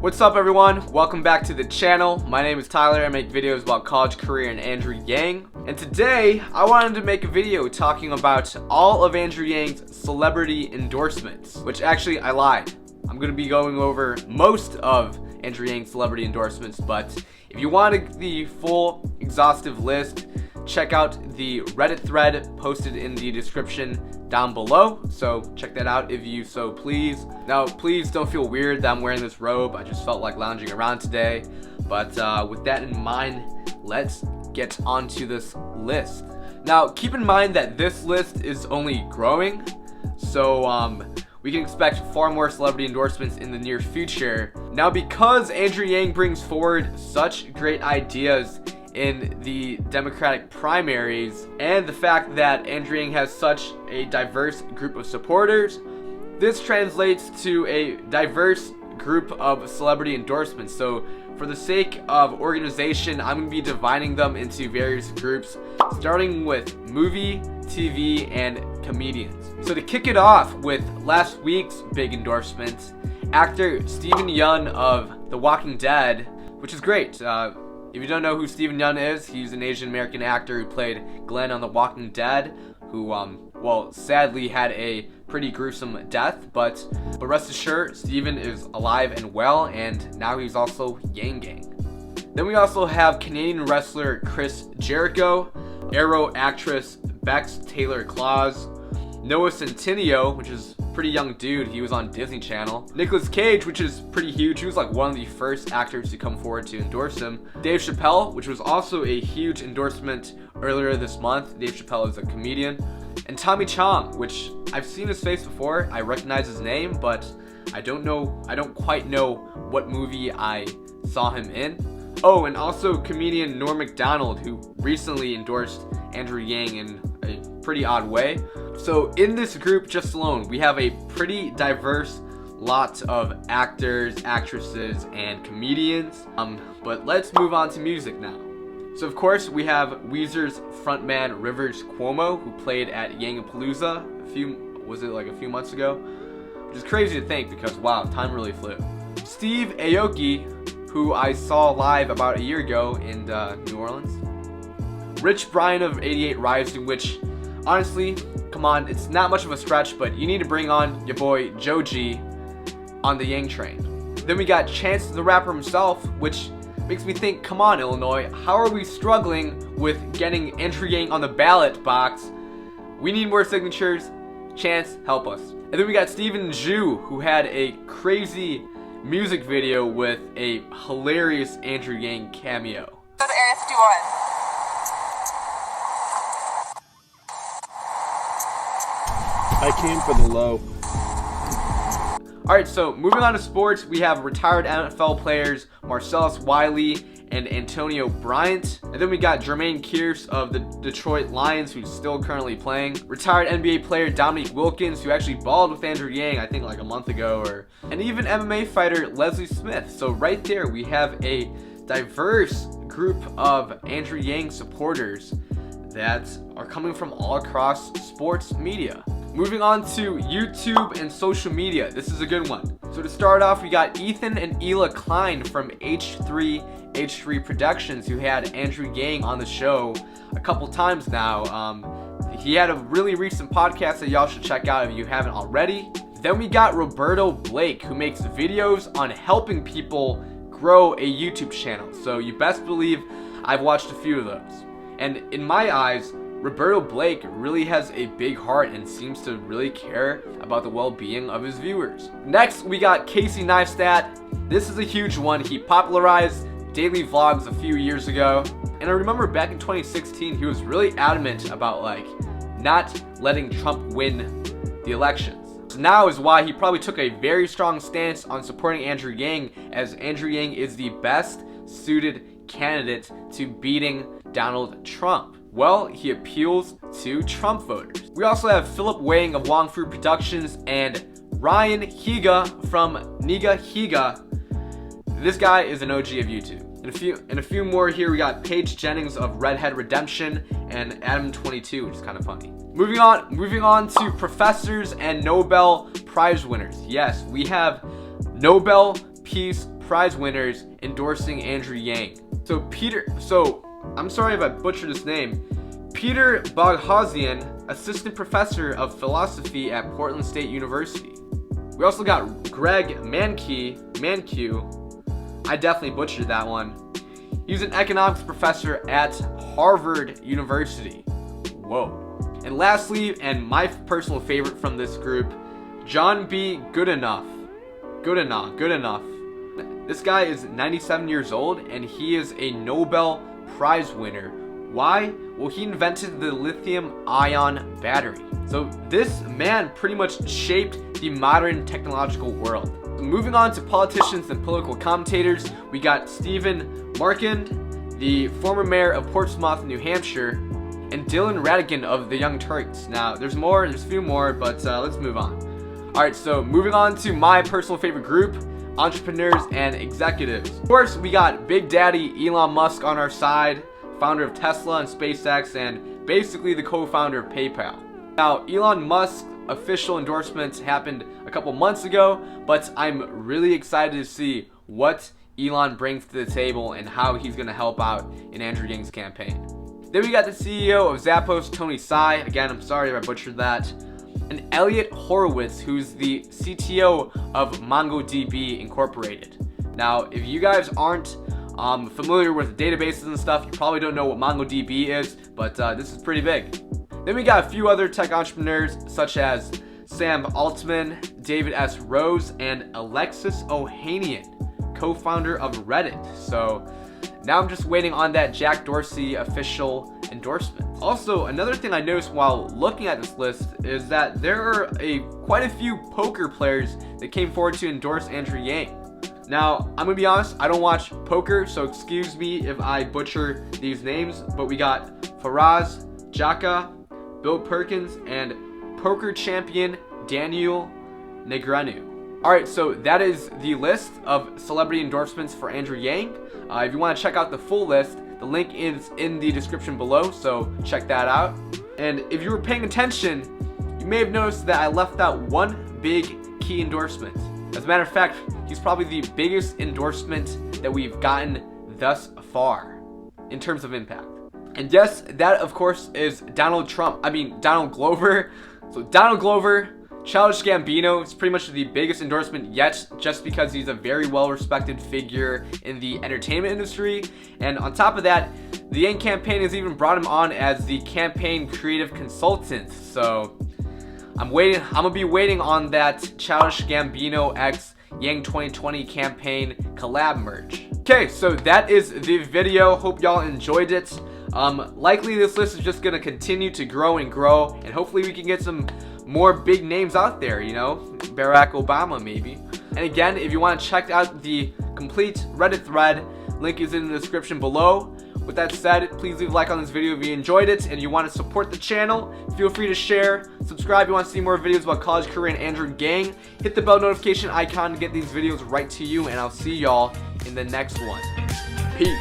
What's up everyone? Welcome back to the channel. My name is Tyler. I make videos about college, career, and Andrew Yang. And today, I wanted to make a video talking about all of Andrew Yang's celebrity endorsements. Which actually, I lied. I'm going to be going over most of Andrew Yang's celebrity endorsements, but if you want the full exhaustive list, check out the Reddit thread posted in the description down below, so check that out if you so please. Now please don't feel weird that I'm wearing this robe. I just felt like lounging around today, but with that in mind, let's get onto this list. Now keep in mind that this list is only growing, so we can expect far more celebrity endorsements in the near future. Now because Andrew Yang brings forward such great ideas in the Democratic primaries, and the fact that Andrew Yang has such a diverse group of supporters, this translates to a diverse group of celebrity endorsements. So for the sake of organization, I'm going to be dividing them into various groups, starting with movie, TV, and comedians. So to kick it off with last week's big endorsement, actor Steven Yeun of The Walking Dead, which is great. If you don't know who Steven Yeun is, he's an Asian American actor who played Glenn on The Walking Dead, who, well, sadly had a pretty gruesome death, but rest assured, Steven is alive and well, and now he's also Yang Gang. Then we also have Canadian wrestler Chris Jericho, Arrow actress Bex Taylor Claus, Noah Centineo, which is a pretty young dude, he was on Disney Channel, Nicolas Cage, which is pretty huge, he was like one of the first actors to come forward to endorse him, Dave Chappelle, which was also a huge endorsement earlier this month. Dave Chappelle is a comedian, and Tommy Chong, which I've seen his face before, I recognize his name, but I don't quite know what movie I saw him in. Oh, and also comedian Norm Macdonald, who recently endorsed Andrew Yang in a pretty odd way. So in this group just alone, we have a pretty diverse lot of actors, actresses, and comedians. But let's move on to music now. So of course we have Weezer's frontman Rivers Cuomo, who played at Yangapalooza a few months ago, which is crazy to think because wow, time really flew. Steve Aoki, who I saw live about a year ago in New Orleans. Rich Brian of 88 Rising, which honestly, come on, it's not much of a stretch, but you need to bring on your boy Joji on the Yang train. Then we got Chance the Rapper himself, which makes me think, come on Illinois, how are we struggling with getting Andrew Yang on the ballot box? We need more signatures. Chance, help us. And then we got Stephen Zhu, who had a crazy music video with a hilarious Andrew Yang cameo. Go to Area 51. I came for the low. Alright, so moving on to sports, we have retired NFL players Marcellus Wiley and Antonio Bryant. And then we got Jermaine Kearse of the Detroit Lions, who's still currently playing. Retired NBA player Dominique Wilkins, who actually balled with Andrew Yang, I think like a month ago. And even MMA fighter Leslie Smith. So right there, we have a diverse group of Andrew Yang supporters that are coming from all across sports media. Moving on to YouTube and social media. This is a good one. So to start off, we got Ethan and Ela Klein from H3 Productions, who had Andrew Yang on the show a couple times now. He had a really recent podcast that y'all should check out if you haven't already. Then we got Roberto Blake, who makes videos on helping people grow a YouTube channel. So you best believe I've watched a few of those. And in my eyes, Roberto Blake really has a big heart and seems to really care about the well-being of his viewers. Next, we got Casey Neistat. This is a huge one. He popularized daily vlogs a few years ago. And I remember back in 2016, he was really adamant about not letting Trump win the elections. So now is why he probably took a very strong stance on supporting Andrew Yang, as Andrew Yang is the best suited candidate to beating Donald Trump. Well, he appeals to Trump voters. We also have Philip Wang of Wong Fu Productions and Ryan Higa from Niga Higa. This guy is an OG of YouTube. And a few more here. We got Paige Jennings of Redhead Redemption and Adam22, which is kind of funny. Moving on to professors and Nobel Prize winners. Yes, we have Nobel Peace Prize winners endorsing Andrew Yang. So I'm sorry if I butchered his name. Peter Boghossian, assistant professor of philosophy at Portland State University. We also got Greg Mankiw. I definitely butchered that one. He's an economics professor at Harvard University. Whoa. And lastly, and my personal favorite from this group, John B. Goodenough. This guy is 97 years old and he is a Nobel Prize winner. Why? Well, he invented the lithium-ion battery. So this man pretty much shaped the modern technological world. Moving on to politicians and political commentators, we got Stephen Markand, the former mayor of Portsmouth, New Hampshire, and Dylan Ratigan of the Young Turks. Now, there's a few more, but let's move on. Alright, so moving on to my personal favorite group, entrepreneurs and executives. Of course, we got Big Daddy Elon Musk on our side, founder of Tesla and SpaceX, and basically the co-founder of PayPal. Now, Elon Musk's official endorsements happened a couple months ago, but I'm really excited to see what Elon brings to the table and how he's going to help out in Andrew Yang's campaign. Then we got the CEO of Zappos, Tony Tsai. Again, I'm sorry if I butchered that. And Elliot Horowitz, who's the CTO of MongoDB Incorporated. Now, if you guys aren't familiar with databases and stuff, you probably don't know what MongoDB is, but this is pretty big. Then we got a few other tech entrepreneurs such as Sam Altman, David S. Rose, and Alexis Ohanian, co-founder of Reddit. So now I'm just waiting on that Jack Dorsey official endorsement. Also, another thing I noticed while looking at this list is that there are quite a few poker players that came forward to endorse Andrew Yang. Now, I'm gonna be honest, I don't watch poker, so excuse me if I butcher these names, but we got Faraz Jaka, Bill Perkins, and poker champion Daniel Negreanu. Alright, so that is the list of celebrity endorsements for Andrew Yang. If you want to check out the full list, the link is in the description below, so check that out. And if you were paying attention, you may have noticed that I left out one big key endorsement. As a matter of fact, he's probably the biggest endorsement that we've gotten thus far in terms of impact. And yes, that of course is Donald Glover. So Donald Glover, Childish Gambino, is pretty much the biggest endorsement yet, just because he's a very well-respected figure in the entertainment industry. And on top of that, the Yang campaign has even brought him on as the campaign creative consultant. So I'm gonna be waiting on that Childish Gambino x Yang 2020 campaign collab merge. Okay, so that is the video. Hope y'all enjoyed it. Likely this list is just gonna continue to grow and grow, and hopefully we can get some more big names out there, you know, Barack Obama maybe. And again, if you want to check out the complete Reddit thread, link is in the description below. With that said, please leave a like on this video if you enjoyed it and you want to support the channel. Feel free to share, subscribe if you want to see more videos about college, career, and Andrew Yang. Hit the bell notification icon to get these videos right to you, and I'll see y'all in the next one. Peace.